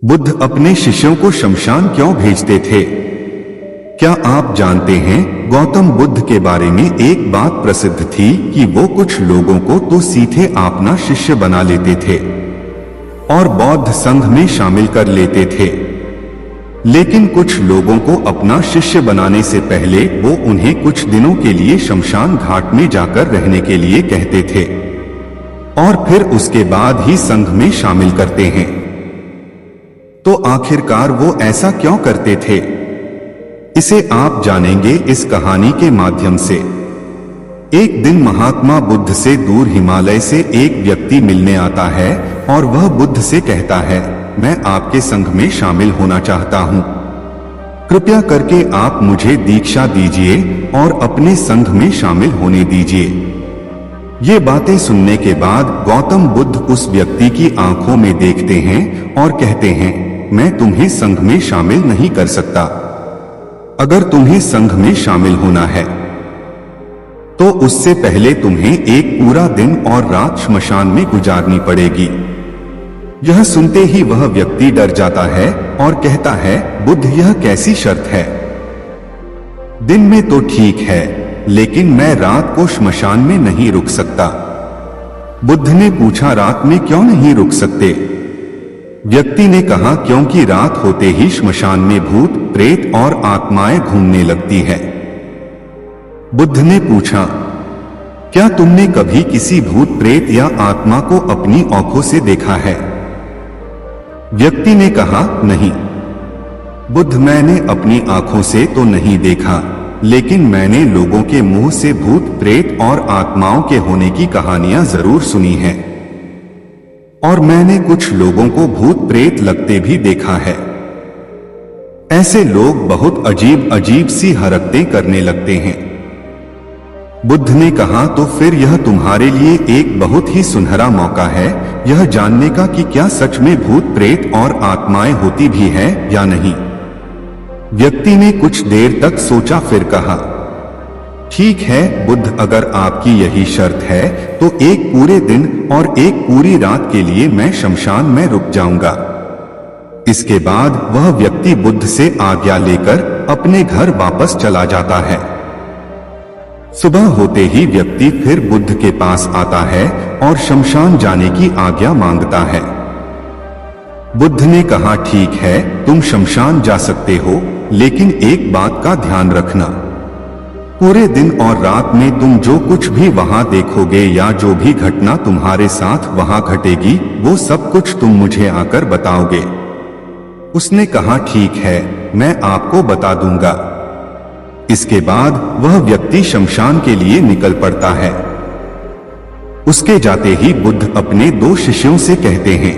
बुद्ध अपने शिष्यों को शमशान क्यों भेजते थे? क्या आप जानते हैं, गौतम बुद्ध के बारे में एक बात प्रसिद्ध थी कि वो कुछ लोगों को तो सीधे अपना शिष्य बना लेते थे और बौद्ध संघ में शामिल कर लेते थे, लेकिन कुछ लोगों को अपना शिष्य बनाने से पहले वो उन्हें कुछ दिनों के लिए शमशान घाट में जाकर रहने के लिए कहते थे और फिर उसके बाद ही संघ में शामिल करते हैं। तो आखिरकार वो ऐसा क्यों करते थे, इसे आप जानेंगे इस कहानी के माध्यम से। एक दिन महात्मा बुद्ध से दूर हिमालय से एक व्यक्ति मिलने आता है और वह बुद्ध से कहता है, मैं आपके संघ में शामिल होना चाहता हूँ, कृपया करके आप मुझे दीक्षा दीजिए और अपने संघ में शामिल होने दीजिए। ये बातें सुनने के बाद गौतम बुद्ध उस व्यक्ति की आंखों में देखते हैं और कहते हैं, मैं तुम्हें संघ में शामिल नहीं कर सकता। अगर तुम्हें संघ में शामिल होना है तो उससे पहले तुम्हें एक पूरा दिन और रात श्मशान में गुजारनी पड़ेगी। यह सुनते ही वह व्यक्ति डर जाता है और कहता है, बुद्ध यह कैसी शर्त है? दिन में तो ठीक है, लेकिन मैं रात को श्मशान में नहीं रुक सकता। बुद्ध ने पूछा, रात में क्यों नहीं रुक सकते? व्यक्ति ने कहा, क्योंकि रात होते ही श्मशान में भूत प्रेत और आत्माएं घूमने लगती है। बुद्ध ने पूछा, क्या तुमने कभी किसी भूत प्रेत या आत्मा को अपनी आंखों से देखा है? व्यक्ति ने कहा, नहीं बुद्ध, मैंने अपनी आंखों से तो नहीं देखा, लेकिन मैंने लोगों के मुंह से भूत प्रेत और आत्माओं के होने की कहानियां जरूर सुनी हैं और मैंने कुछ लोगों को भूत प्रेत लगते भी देखा है। ऐसे लोग बहुत अजीब अजीब सी हरकतें करने लगते हैं। बुद्ध ने कहा, तो फिर यह तुम्हारे लिए एक बहुत ही सुनहरा मौका है यह जानने का कि क्या सच में भूत प्रेत और आत्माएं होती भी हैं या नहीं। व्यक्ति ने कुछ देर तक सोचा, फिर कहा, ठीक है बुद्ध, अगर आपकी यही शर्त है तो एक पूरे दिन और एक पूरी रात के लिए मैं शमशान में रुक जाऊंगा। इसके बाद वह व्यक्ति बुद्ध से आज्ञा लेकर अपने घर वापस चला जाता है। सुबह होते ही व्यक्ति फिर बुद्ध के पास आता है और शमशान जाने की आज्ञा मांगता है। बुद्ध ने कहा, ठीक है तुम शमशान जा सकते हो, लेकिन एक बात का ध्यान रखना, पूरे दिन और रात में तुम जो कुछ भी वहां देखोगे या जो भी घटना तुम्हारे साथ वहां घटेगी वो सब कुछ तुम मुझे आकर बताओगे। उसने कहा, ठीक है मैं आपको बता दूंगा। इसके बाद वह व्यक्ति शमशान के लिए निकल पड़ता है। उसके जाते ही बुद्ध अपने दो शिष्यों से कहते हैं,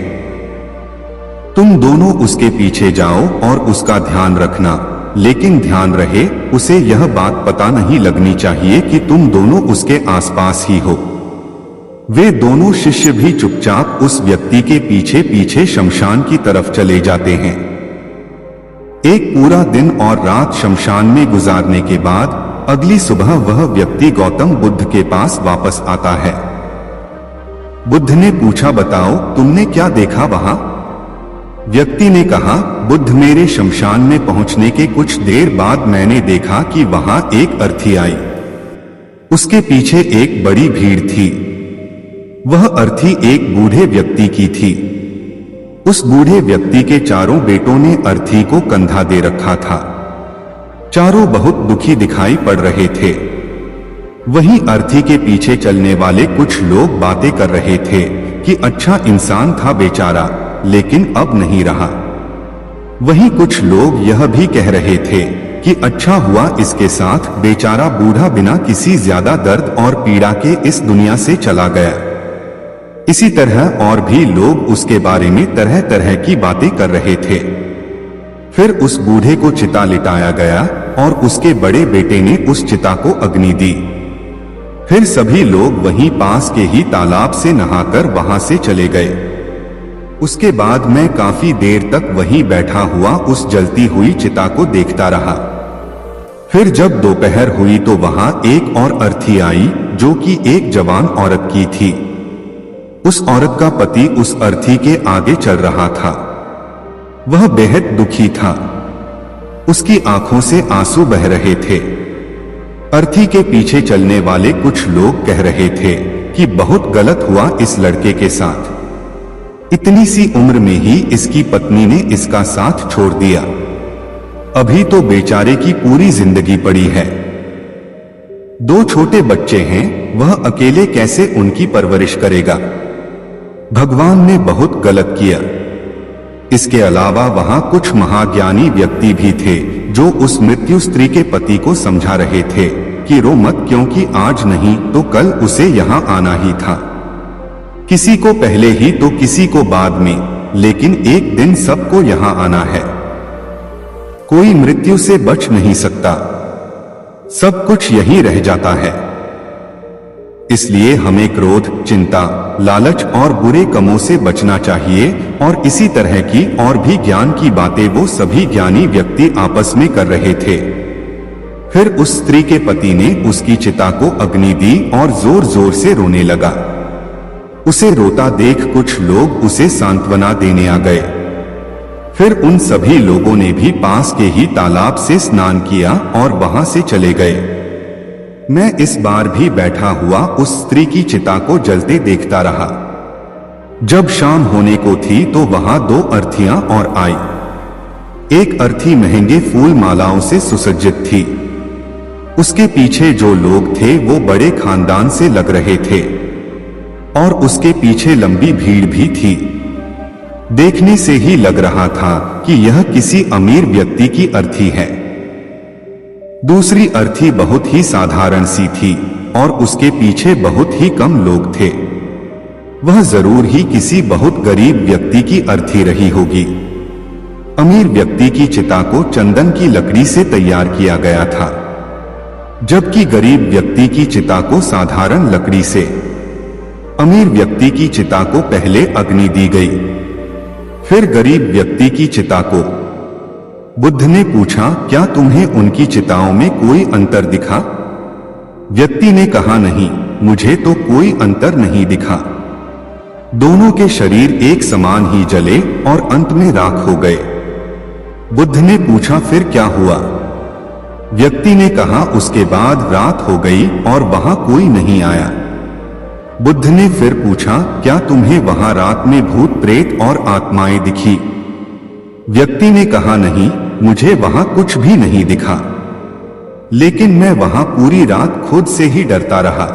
तुम दोनों उसके पीछे जाओ और उसका ध्यान रखना, लेकिन ध्यान रहे उसे यह बात पता नहीं लगनी चाहिए कि तुम दोनों उसके आसपास ही हो। वे दोनों शिष्य भी चुपचाप उस व्यक्ति के पीछे पीछे शमशान की तरफ चले जाते हैं। एक पूरा दिन और रात शमशान में गुजारने के बाद अगली सुबह वह व्यक्ति गौतम बुद्ध के पास वापस आता है। बुद्ध ने पूछा, बताओ तुमने क्या देखा वहां? व्यक्ति ने कहा, बुद्ध, मेरे शमशान में पहुंचने के कुछ देर बाद मैंने देखा कि वहां एक अर्थी आई। उसके पीछे एक बड़ी भीड़ थी। वह अर्थी एक बूढ़े व्यक्ति की थी। उस बूढ़े व्यक्ति के चारों बेटों ने अर्थी को कंधा दे रखा था। चारों बहुत दुखी दिखाई पड़ रहे थे। वहीं अर्थी के पीछे चलने वाले कुछ लोग बातें कर रहे थे कि अच्छा इंसान था बेचारा, लेकिन अब नहीं रहा। वहीं कुछ लोग यह भी कह रहे थे कि अच्छा हुआ इसके साथ बेचारा बूढ़ा बिना किसी ज्यादा दर्द और पीड़ा के इस दुनिया से चला गया। इसी तरह और भी लोग उसके बारे में तरह तरह की बातें कर रहे थे। फिर उस बूढ़े को चिता लिटाया गया और उसके बड़े बेटे ने उस चिता को अग्नि दी। फिर सभी लोग वहीं पास के ही तालाब से नहाकर वहां से चले गए। उसके बाद मैं काफी देर तक वहीं बैठा हुआ उस जलती हुई चिता को देखता रहा। फिर जब दोपहर हुई तो वहां एक और अर्थी आई जो कि एक जवान औरत की थी। उस औरत का पति उस अर्थी के आगे चल रहा था। वह बेहद दुखी था। उसकी आंखों से आंसू बह रहे थे। अर्थी के पीछे चलने वाले कुछ लोग कह रहे थे कि बहुत गलत हुआ इस लड़के के साथ। इतनी सी उम्र में ही इसकी पत्नी ने इसका साथ छोड़ दिया। अभी तो बेचारे की पूरी जिंदगी पड़ी है। 2 छोटे बच्चे हैं, वह अकेले कैसे उनकी परवरिश करेगा। भगवान ने बहुत गलत किया। इसके अलावा वहां कुछ महाज्ञानी व्यक्ति भी थे जो उस मृत्यु स्त्री के पति को समझा रहे थे कि रो मत, क्योंकि आज नहीं तो कल उसे यहाँ आना ही था। किसी को पहले ही तो किसी को बाद में, लेकिन एक दिन सबको यहाँ आना है। कोई मृत्यु से बच नहीं सकता, सब कुछ यहीं रह जाता है। इसलिए हमें क्रोध, चिंता, लालच और बुरे कामों से बचना चाहिए। और इसी तरह की और भी ज्ञान की बातें वो सभी ज्ञानी व्यक्ति आपस में कर रहे थे। फिर उस स्त्री के पति ने उसकी चिता को अग्नि दी और जोर जोर से रोने लगा। उसे रोता देख कुछ लोग उसे सांत्वना देने आ गए। फिर उन सभी लोगों ने भी पास के ही तालाब से स्नान किया और वहां से चले गए। मैं इस बार भी बैठा हुआ उस स्त्री की चिता को जलते देखता रहा। जब शाम होने को थी तो वहां 2 अर्थियां और आई। एक अर्थी महंगे फूल मालाओं से सुसज्जित थी। उसके पीछे जो लोग थे वो बड़े खानदान से लग रहे थे और उसके पीछे लंबी भीड़ भी थी। देखने से ही लग रहा था कि यह किसी अमीर व्यक्ति की अर्थी है। दूसरी अर्थी बहुत ही साधारण सी थी और उसके पीछे बहुत ही कम लोग थे। वह जरूर ही किसी बहुत गरीब व्यक्ति की अर्थी रही होगी। अमीर व्यक्ति की चिता को चंदन की लकड़ी से तैयार किया गया था, जबकि गरीब व्यक्ति की चिता को साधारण लकड़ी से। अमीर व्यक्ति की चिता को पहले अग्नि दी गई, फिर गरीब व्यक्ति की चिता को। बुद्ध ने पूछा, क्या तुम्हें उनकी चिताओं में कोई अंतर दिखा? व्यक्ति ने कहा, नहीं, मुझे तो कोई अंतर नहीं दिखा। दोनों के शरीर एक समान ही जले और अंत में राख हो गए। बुद्ध ने पूछा, फिर क्या हुआ? व्यक्ति ने कहा, उसके बाद रात हो गई और वहां कोई नहीं आया। बुद्ध ने फिर पूछा, क्या तुम्हें वहां रात में भूत प्रेत और आत्माएं दिखी? व्यक्ति ने कहा, नहीं, मुझे वहां कुछ भी नहीं दिखा, लेकिन मैं वहां पूरी रात खुद से ही डरता रहा।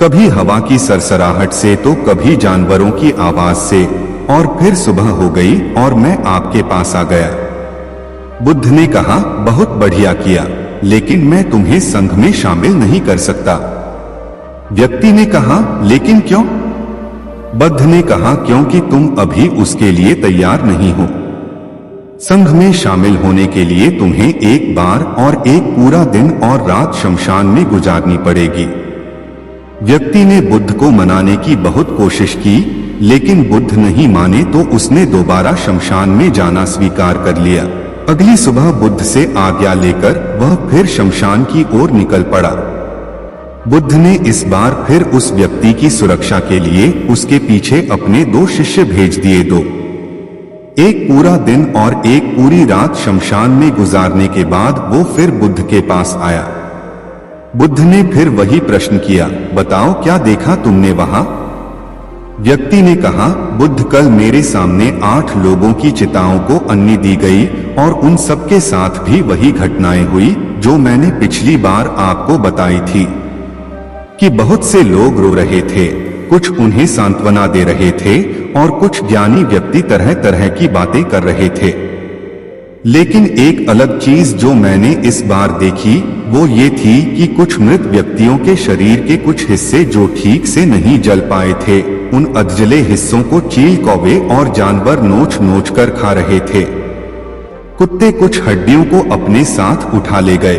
कभी हवा की सरसराहट से तो कभी जानवरों की आवाज से, और फिर सुबह हो गई और मैं आपके पास आ गया। बुद्ध ने कहा, बहुत बढ़िया किया, लेकिन मैं तुम्हें संघ में शामिल नहीं कर सकता। व्यक्ति ने कहा, लेकिन क्यों? बुद्ध ने कहा, क्योंकि तुम अभी उसके लिए तैयार नहीं हो। संघ में शामिल होने के लिए तुम्हें एक बार और एक पूरा दिन और रात शमशान में गुजारनी पड़ेगी। व्यक्ति ने बुद्ध को मनाने की बहुत कोशिश की, लेकिन बुद्ध नहीं माने तो उसने दोबारा शमशान में जाना स्वीकार कर लिया। अगली सुबह बुद्ध से आज्ञा लेकर वह फिर शमशान की ओर निकल पड़ा। बुद्ध ने इस बार फिर उस व्यक्ति की सुरक्षा के लिए उसके पीछे अपने 2 शिष्य भेज दिए। 2 एक पूरा दिन और एक पूरी रात शमशान में गुजारने के बाद वो फिर बुद्ध के पास आया। बुद्ध ने फिर वही प्रश्न किया, बताओ क्या देखा तुमने वहां? व्यक्ति ने कहा, बुद्ध, कल मेरे सामने 8 लोगों की चिताओं को अग्नि दी गई और उन सबके साथ भी वही घटनाएं हुई जो मैंने पिछली बार आपको बताई थी कि बहुत से लोग रो रहे थे, कुछ उन्हें सांत्वना दे रहे थे और कुछ ज्ञानी व्यक्ति तरह तरह की बातें कर रहे थे। लेकिन एक अलग चीज जो मैंने इस बार देखी वो ये थी कि कुछ मृत व्यक्तियों के शरीर के कुछ हिस्से जो ठीक से नहीं जल पाए थे, उन अधजले हिस्सों को चील, कौवे और जानवर नोच नोच कर खा रहे थे। कुत्ते कुछ हड्डियों को अपने साथ उठा ले गए।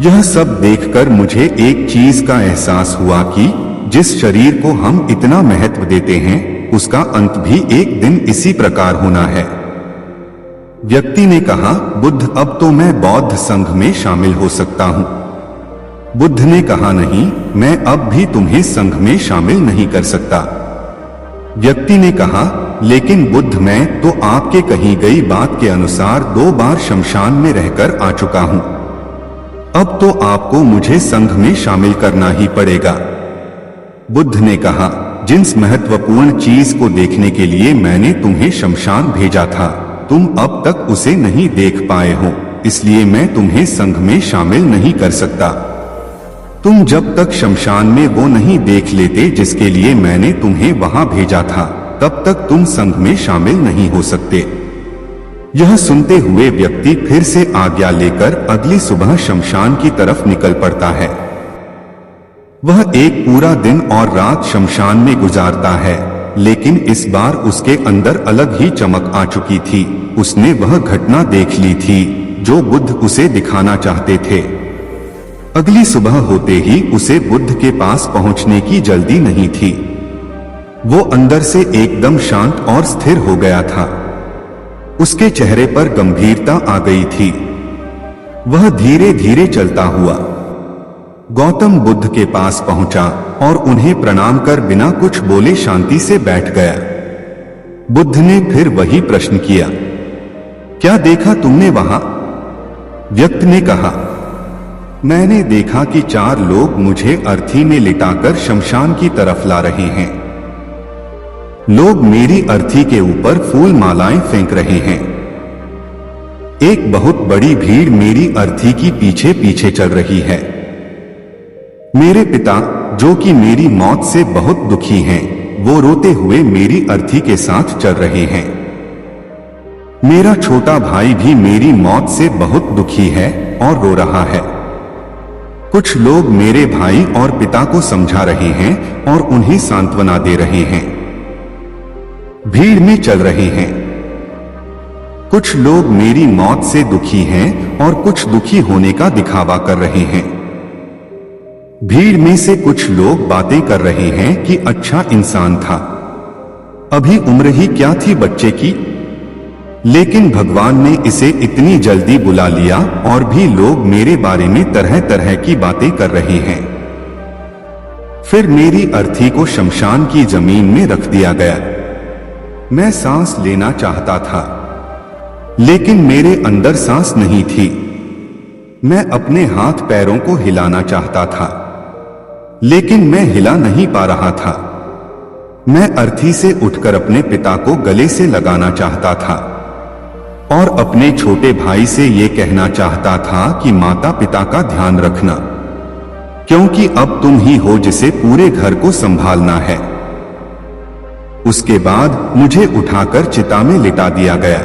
यह सब देखकर मुझे एक चीज का एहसास हुआ कि जिस शरीर को हम इतना महत्व देते हैं उसका अंत भी एक दिन इसी प्रकार होना है। व्यक्ति ने कहा, बुद्ध, अब तो मैं बौद्ध संघ में शामिल हो सकता हूं। बुद्ध ने कहा, नहीं, मैं अब भी तुम्हें संघ में शामिल नहीं कर सकता। व्यक्ति ने कहा, लेकिन बुद्ध मैं तो आपके कही गई बात के अनुसार 2 बार शमशान में रहकर आ चुका हूं। अब तो आपको मुझे संघ में शामिल करना ही पड़ेगा। बुद्ध ने कहा, जिस महत्वपूर्ण चीज को देखने के लिए मैंने तुम्हें शमशान भेजा था, तुम अब तक उसे नहीं देख पाए हो, इसलिए मैं तुम्हें संघ में शामिल नहीं कर सकता। तुम जब तक शमशान में वो नहीं देख लेते जिसके लिए मैंने तुम्हें वहां भेजा था, तब तक तुम संघ में शामिल नहीं हो सकते। यह सुनते हुए व्यक्ति फिर से आज्ञा लेकर अगली सुबह शमशान की तरफ निकल पड़ता है। वह एक पूरा दिन और रात शमशान में गुजारता है, लेकिन इस बार उसके अंदर अलग ही चमक आ चुकी थी। उसने वह घटना देख ली थी जो बुद्ध उसे दिखाना चाहते थे। अगली सुबह होते ही उसे बुद्ध के पास पहुंचने की जल्दी नहीं थी। वो अंदर से एकदम शांत और स्थिर हो गया था। उसके चेहरे पर गंभीरता आ गई थी। वह धीरे धीरे चलता हुआ गौतम बुद्ध के पास पहुंचा और उन्हें प्रणाम कर बिना कुछ बोले शांति से बैठ गया। बुद्ध ने फिर वही प्रश्न किया, क्या देखा तुमने वहां? व्यक्ति ने कहा, मैंने देखा कि 4 लोग मुझे अर्थी में लिटाकर शमशान की तरफ ला रहे हैं। लोग मेरी अर्थी के ऊपर फूल मालाएं फेंक रहे हैं। एक बहुत बड़ी भीड़ मेरी अर्थी की पीछे पीछे चल रही है। मेरे पिता, जो कि मेरी मौत से बहुत दुखी हैं, वो रोते हुए मेरी अर्थी के साथ चल रहे हैं। मेरा छोटा भाई भी मेरी मौत से बहुत दुखी है और रो रहा है। कुछ लोग मेरे भाई और पिता को समझा रहे हैं और उन्हें सांत्वना दे रहे हैं। भीड़ में चल रहे हैं। कुछ लोग मेरी मौत से दुखी हैं और कुछ दुखी होने का दिखावा कर रहे हैं। भीड़ में से कुछ लोग बातें कर रहे हैं कि अच्छा इंसान था, अभी उम्र ही क्या थी बच्चे की, लेकिन भगवान ने इसे इतनी जल्दी बुला लिया और भी लोग मेरे बारे में तरह तरह की बातें कर रहे हैं। फिर मेरी अर्थी को शमशान की जमीन में रख दिया गया। मैं सांस लेना चाहता था, लेकिन मेरे अंदर सांस नहीं थी। मैं अपने हाथ पैरों को हिलाना चाहता था, लेकिन मैं हिला नहीं पा रहा था। मैं अर्थी से उठकर अपने पिता को गले से लगाना चाहता था और अपने छोटे भाई से ये कहना चाहता था कि माता पिता का ध्यान रखना, क्योंकि अब तुम ही हो जिसे पूरे घर को संभालना है। उसके बाद मुझे उठाकर चिता में लिटा दिया गया।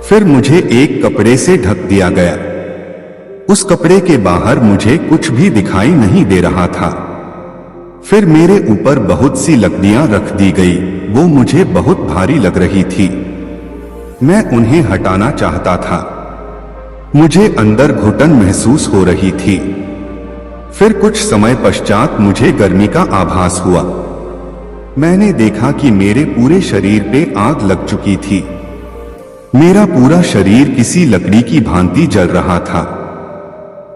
फिर मुझे एक कपड़े से ढक दिया गया। उस कपड़े के बाहर मुझे कुछ भी दिखाई नहीं दे रहा था। फिर मेरे ऊपर बहुत सी लकड़ियां रख दी गई। वो मुझे बहुत भारी लग रही थी। मैं उन्हें हटाना चाहता था। मुझे अंदर घुटन महसूस हो रही थी। फिर कुछ समय पश्चात मुझे गर्मी का आभास हुआ। मैंने देखा कि मेरे पूरे शरीर पे आग लग चुकी थी। मेरा पूरा शरीर किसी लकड़ी की भांति जल रहा था।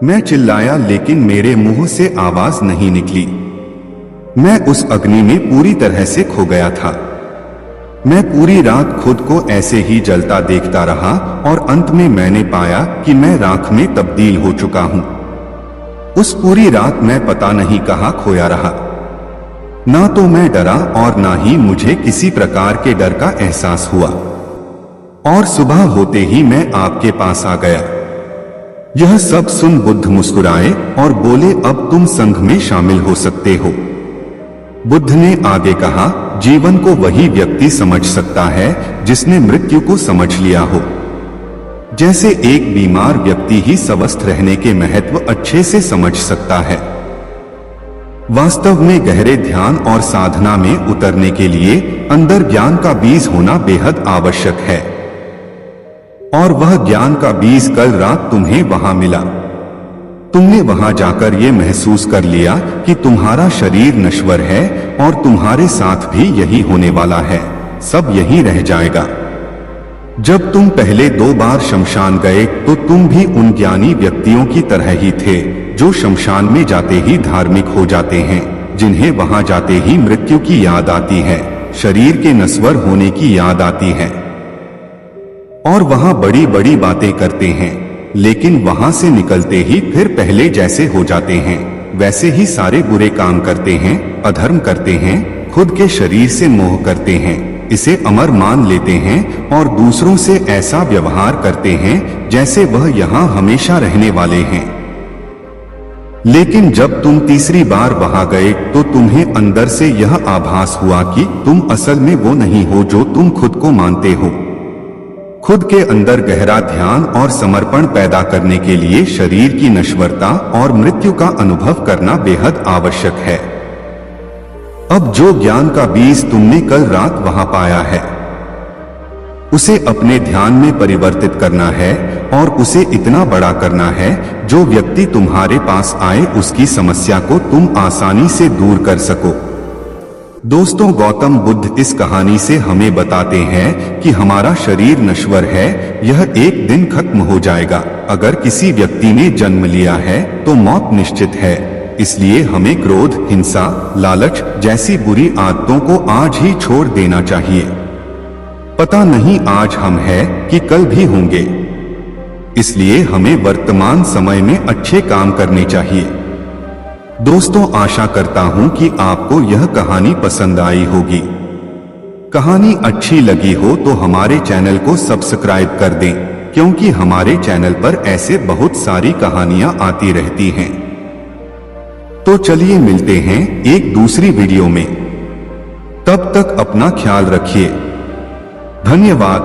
मैं चिल्लाया, लेकिन मेरे मुंह से आवाज नहीं निकली। मैं उस अग्नि में पूरी तरह से खो गया था। मैं पूरी रात खुद को ऐसे ही जलता देखता रहा और अंत में मैंने पाया कि मैं राख में तब्दील हो चुका हूं। उस पूरी रात मैं पता नहीं कहां खोया रहा। ना तो मैं डरा और ना ही मुझे किसी प्रकार के डर का एहसास हुआ। और सुबह होते ही मैं आपके पास आ गया। यह सब सुन बुद्ध मुस्कुराए और बोले, अब तुम संघ में शामिल हो सकते हो। बुद्ध ने आगे कहा, जीवन को वही व्यक्ति समझ सकता है जिसने मृत्यु को समझ लिया हो। जैसे एक बीमार व्यक्ति ही स्वस्थ रहने के महत्व अच्छे से समझ सकता है। वास्तव में गहरे ध्यान और साधना में उतरने के लिए अंदर ज्ञान का बीज होना बेहद आवश्यक है। और वह ज्ञान का बीज कल रात तुम्हें वहां मिला। तुमने वहां जाकर ये महसूस कर लिया कि तुम्हारा शरीर नश्वर है और तुम्हारे साथ भी यही होने वाला है। सब यही रह जाएगा। जब तुम पहले 2 बार शमशान गए तो तुम भी उन ज्ञानी व्यक्तियों की तरह ही थे जो शमशान में जाते ही धार्मिक हो जाते हैं, जिन्हें वहां जाते ही मृत्यु की याद आती है शरीर के नश्वर होने की याद आती है और वहां बड़ी बड़ी बातें करते हैं, लेकिन वहां से निकलते ही फिर पहले जैसे हो जाते हैं, वैसे ही सारे बुरे काम करते हैं, अधर्म करते हैं, खुद के शरीर से मोह करते हैं, इसे अमर मान लेते हैं और दूसरों से ऐसा व्यवहार करते हैं जैसे वह यहाँ हमेशा रहने वाले हैं। लेकिन जब तुम तीसरी बार वहां गए तो तुम्हें अंदर से यह आभास हुआ कि तुम असल में वो नहीं हो जो तुम खुद को मानते हो। खुद के अंदर गहरा ध्यान और समर्पण पैदा करने के लिए शरीर की नश्वरता और मृत्यु का अनुभव करना बेहद आवश्यक है। अब जो ज्ञान का बीज तुमने कल रात वहां पाया है, उसे अपने ध्यान में परिवर्तित करना है और उसे इतना बड़ा करना है जो व्यक्ति तुम्हारे पास आए उसकी समस्या को तुम आसानी से दूर कर सको। दोस्तों, गौतम बुद्ध इस कहानी से हमें बताते हैं कि हमारा शरीर नश्वर है, यह एक दिन खत्म हो जाएगा। अगर किसी व्यक्ति ने जन्म लिया है तो मौत निश्चित है। इसलिए हमें क्रोध, हिंसा, लालच जैसी बुरी आदतों को आज ही छोड़ देना चाहिए। पता नहीं आज हम हैं कि कल भी होंगे, इसलिए हमें वर्तमान समय में अच्छे काम करने चाहिए। दोस्तों, आशा करता हूं कि आपको यह कहानी पसंद आई होगी। कहानी अच्छी लगी हो तो हमारे चैनल को सब्सक्राइब कर दें, क्योंकि हमारे चैनल पर ऐसे बहुत सारी कहानियां आती रहती हैं। तो चलिए मिलते हैं एक दूसरी वीडियो में। तब तक अपना ख्याल रखिए। धन्यवाद।